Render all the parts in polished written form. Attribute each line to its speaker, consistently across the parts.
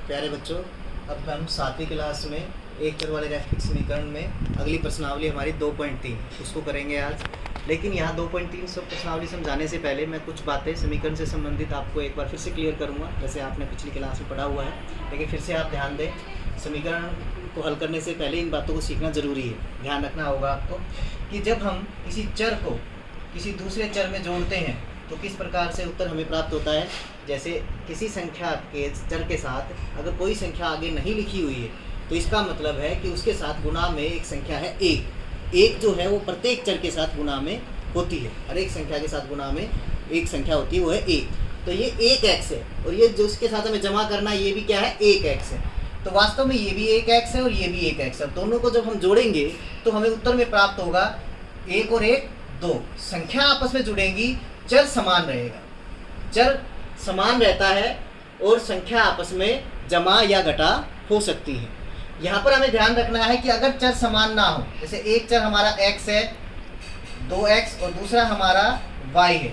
Speaker 1: प्यारे बच्चों, अब हम 7वीं क्लास में एक चर वाले रैखिक समीकरण में अगली प्रश्नावली हमारी 2.3 उसको करेंगे आज। लेकिन यहाँ 2.3 सब प्रश्नावली समझाने से पहले मैं कुछ बातें समीकरण से संबंधित आपको एक बार फिर से क्लियर करूँगा, जैसे आपने पिछली क्लास में पढ़ा हुआ है। लेकिन फिर से आप ध्यान दें, समीकरण को हल करने से पहले इन बातों को सीखना ज़रूरी है। ध्यान रखना होगा आपको कि जब हम किसी चर को किसी दूसरे चर में जोड़ते हैं तो किस प्रकार से उत्तर हमें प्राप्त होता है। जैसे किसी संख्या के चर के साथ अगर कोई संख्या आगे नहीं लिखी हुई है तो इसका मतलब है कि उसके साथ गुणा में एक संख्या है एक जो है वो प्रत्येक चर के साथ गुणा में होती है। हर एक संख्या के साथ गुणा में एक संख्या होती है, वो है एक। तो ये एक एक्स है और ये जो उसके साथ हमें जमा करना है ये भी क्या है, एक एक्स है। तो वास्तव में ये भी एक एक्स है और ये भी एक एक्स है। दोनों को जब हम जोड़ेंगे तो हमें उत्तर में प्राप्त होगा एक और एक दो। संख्या आपस में जुड़ेंगी, चर समान रहेगा, चर समान रहता है और संख्या आपस में जमा या घटा हो सकती है। यहाँ पर हमें ध्यान रखना है कि अगर चर समान ना हो, जैसे एक चर हमारा x है 2x और दूसरा हमारा y है,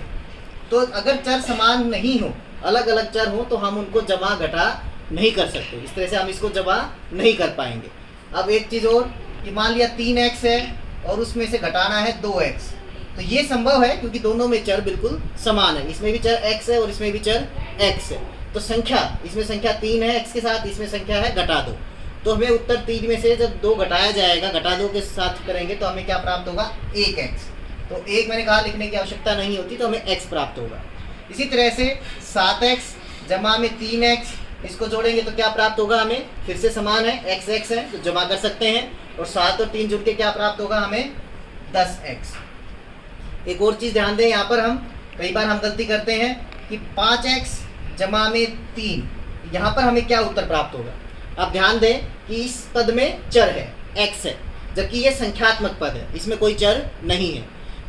Speaker 1: तो अगर चर समान नहीं हो, अलग अलग चर हो, तो हम उनको जमा घटा नहीं कर सकते। इस तरह से हम इसको जमा नहीं कर पाएंगे। अब एक चीज़ और कि मान लिया 3x है और उसमें से घटाना है 2x, तो ये संभव है क्योंकि दोनों में चर बिल्कुल समान है। इसमें भी चर x है और इसमें भी चर x है। तो संख्या, इसमें संख्या 3 है x के साथ, इसमें संख्या है घटा 2। तो हमें उत्तर 3 में से जब 2 घटाया जाएगा, घटा 2 के साथ करेंगे तो हमें क्या प्राप्त होगा, 1x। तो 1 मैंने कहा लिखने की आवश्यकता नहीं होती, तो हमें x प्राप्त होगा। इसी तरह से 7x जमा में 3x, इसको जोड़ेंगे तो क्या प्राप्त होगा हमें, फिर से समान है, x x है तो जमा कर सकते हैं। और 7 और 3 जुड़ के क्या प्राप्त होगा हमें, 10x। एक और चीज़ ध्यान दें, यहाँ पर हम कई बार हम गलती करते हैं कि 5x जमा में 3, यहाँ पर हमें क्या उत्तर प्राप्त होगा। अब ध्यान दें कि इस पद में चर है, x है, जबकि ये संख्यात्मक पद है, इसमें कोई चर नहीं है।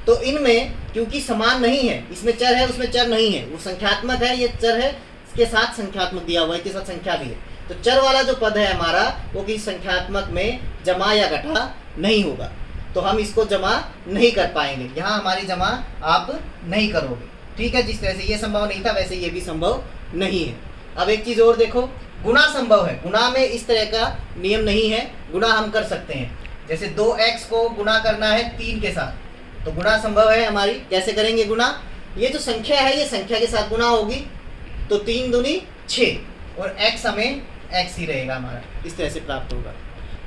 Speaker 1: तो इनमें क्योंकि समान नहीं है, इसमें चर है उसमें चर नहीं है, वो संख्यात्मक है ये चर है, इसके साथ संख्यात्मक दिया हुआ है, इसके साथ संख्या भी है। तो चर वाला जो पद है हमारा वो किसी संख्यात्मक में जमा या घटा नहीं होगा, तो हम इसको जमा नहीं कर पाएंगे। यहाँ हमारी जमा आप नहीं करोगे, ठीक है। जिस तरह से ये संभव नहीं था वैसे ये भी संभव नहीं है। अब एक चीज़ और देखो, गुणा संभव है। गुणा में इस तरह का नियम नहीं है, गुणा हम कर सकते हैं। जैसे 2x को गुणा करना है 3 के साथ, तो गुणा संभव है हमारी। कैसे करेंगे गुणा, ये जो संख्या है ये संख्या के साथ गुणा होगी, तो 3 दूनी 6 और x हमें x ही रहेगा हमारा, इस तरह से प्राप्त होगा।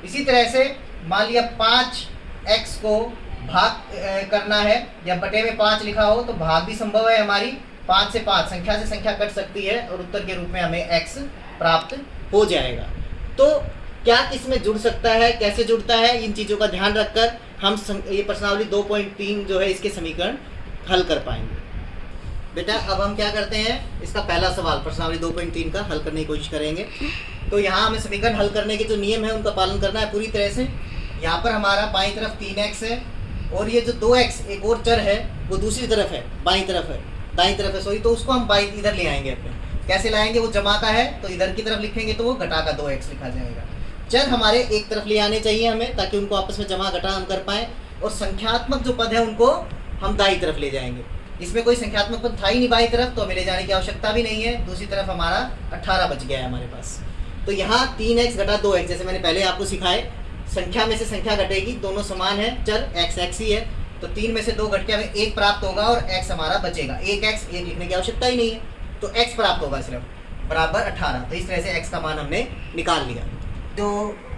Speaker 1: इसी तरह से मान लिया 5x को भाग करना है या बटे में 5 लिखा हो तो भाग भी संभव है हमारी। 5 से 5 संख्या से संख्या कट सकती है और उत्तर के रूप में हमें x प्राप्त हो जाएगा। तो क्या किसमें जुड़ सकता है, कैसे जुड़ता है, इन चीज़ों का ध्यान रखकर हम ये प्रश्नावली 2.3 जो है इसके समीकरण हल कर पाएंगे। बेटा अब हम क्या करते हैं, इसका पहला सवाल प्रश्नावली 2.3 का हल करने की कोशिश करेंगे। तो यहाँ हमें समीकरण हल करने के जो नियम है उनका पालन करना है पूरी तरह से। यहाँ पर हमारा बाईं तरफ 3x है और ये जो 2x एक और चर है वो दूसरी तरफ है, बाईं तरफ है, दाईं तरफ है सॉरी, तो उसको हम बाईं इधर ले आएंगे अपने। कैसे लाएंगे, वो जमा का है तो इधर की तरफ लिखेंगे तो वो घटा का 2x लिखा जाएगा। चर हमारे एक तरफ ले आने चाहिए हमें, ताकि उनको आपस में जमा घटा हम कर पाएँ। और संख्यात्मक जो पद है उनको हम दाईं तरफ ले जाएंगे। इसमें कोई संख्यात्मक पद था ही नहीं बाईं तरफ, तो हमें ले जाने की आवश्यकता भी नहीं है। दूसरी तरफ हमारा 18 बच गया है हमारे पास। तो यहाँ 3x घटा 2x, जैसे मैंने पहले आपको सिखाए, संख्या में से संख्या घटेगी, दोनों समान है, चर x x ही है, तो 3 में से 2 घट के हमें 1 प्राप्त होगा और x हमारा बचेगा। 1x 1 लिखने की आवश्यकता ही नहीं है, तो x प्राप्त होगा सिर्फ, बराबर 18। तो इस तरह से x का मान हमने निकाल लिया। तो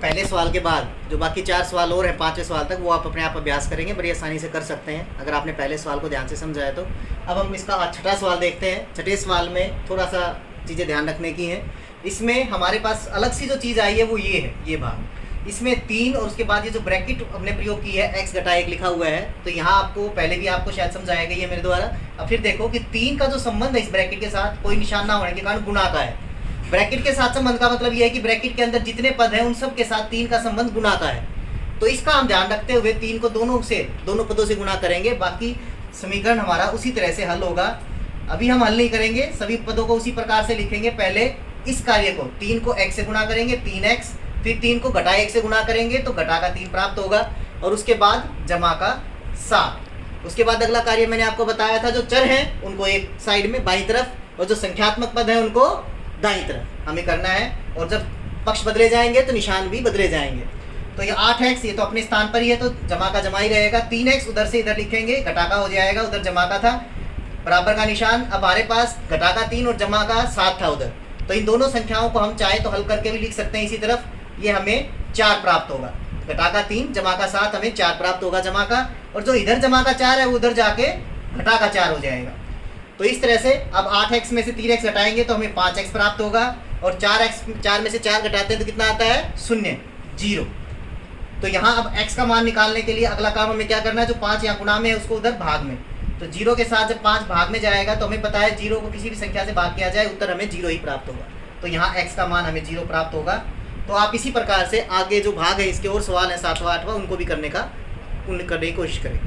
Speaker 1: पहले सवाल के बाद जो बाकी 4 सवाल और हैं 5वें सवाल तक, वो आप अपने आप अभ्यास करेंगे, बड़ी आसानी से कर सकते हैं अगर आपने पहले सवाल को ध्यान से समझा है तो। अब हम इसका छठा सवाल देखते हैं। छठे सवाल में थोड़ा सा चीज़ें ध्यान रखने की हैं। इसमें हमारे पास अलग सी जो चीज़ आई है वो ये है, ये भाग। इसमें 3 और उसके बाद ये जो ब्रैकेट हमने प्रयोग की है x घटा 1 लिखा हुआ है, तो यहाँ आपको पहले भी आपको शायद समझाया गया है मेरे द्वारा। अब फिर देखो कि 3 का जो संबंध है इस ब्रैकेट के साथ कोई निशान ना होने के कारण गुणा का है। ब्रैकेट के साथ संबंध का मतलब यह है कि ब्रैकेट के अंदर जितने पद हैं उन सब के साथ 3 का संबंध गुणा का है। तो इसका हम ध्यान रखते हुए 3 को दोनों पदों से गुणा करेंगे, बाकी समीकरण हमारा उसी तरह से हल होगा। अभी हम हल नहीं करेंगे, सभी पदों को उसी प्रकार से लिखेंगे। पहले इस कार्य को 3 को x से गुणा करेंगे 3x, फिर 3 को घटा 1 से गुणा करेंगे तो घटा का 3 प्राप्त होगा, और उसके बाद जमा का 7। उसके बाद अगला कार्य मैंने आपको बताया था, जो चर हैं उनको एक साइड में बाईं तरफ और जो संख्यात्मक पद है उनको दाईं तरफ हमें करना है। और जब पक्ष बदले जाएंगे तो निशान भी बदले जाएंगे। तो ये 8x ये तो अपने स्थान पर ही है, तो जमा का जमा ही रहेगा। 3x उधर से इधर लिखेंगे, घटा का हो जाएगा, उधर जमा का था, बराबर का निशान। अब हमारे पास घटा का 3 और जमा का 7 था उधर, तो इन दोनों संख्याओं को हम चाहे तो हल करके भी लिख सकते हैं इसी तरफ। ये हमें 4 प्राप्त होगा, घटा का 3 जमा का 7 हमें 4 प्राप्त होगा जमा का, और जो इधर जमा का 4 है वो उधर जाके घटा का 4 हो जाएगा। तो इस तरह से अब 8x में से 3x घटाएंगे तो हमें 5x प्राप्त होगा, और 4 में से 4 घटाते हैं तो कितना आता है 0, 0। तो यहाँ अब x का मान निकालने के लिए अगला काम हमें क्या करना है, जो 5 यहाँ गुणा में है उसको उधर भाग में, तो 0 के साथ जब 5 भाग में जाएगा तो हमें पता है 0 को किसी भी संख्या से भाग किया जाए उत्तर हमें 0 ही प्राप्त होगा। तो यहाँ x का मान हमें 0 प्राप्त होगा। तो आप इसी प्रकार से आगे जो भाग है इसके और सवाल है 7वां 8वां उनको भी करने की कोशिश करें।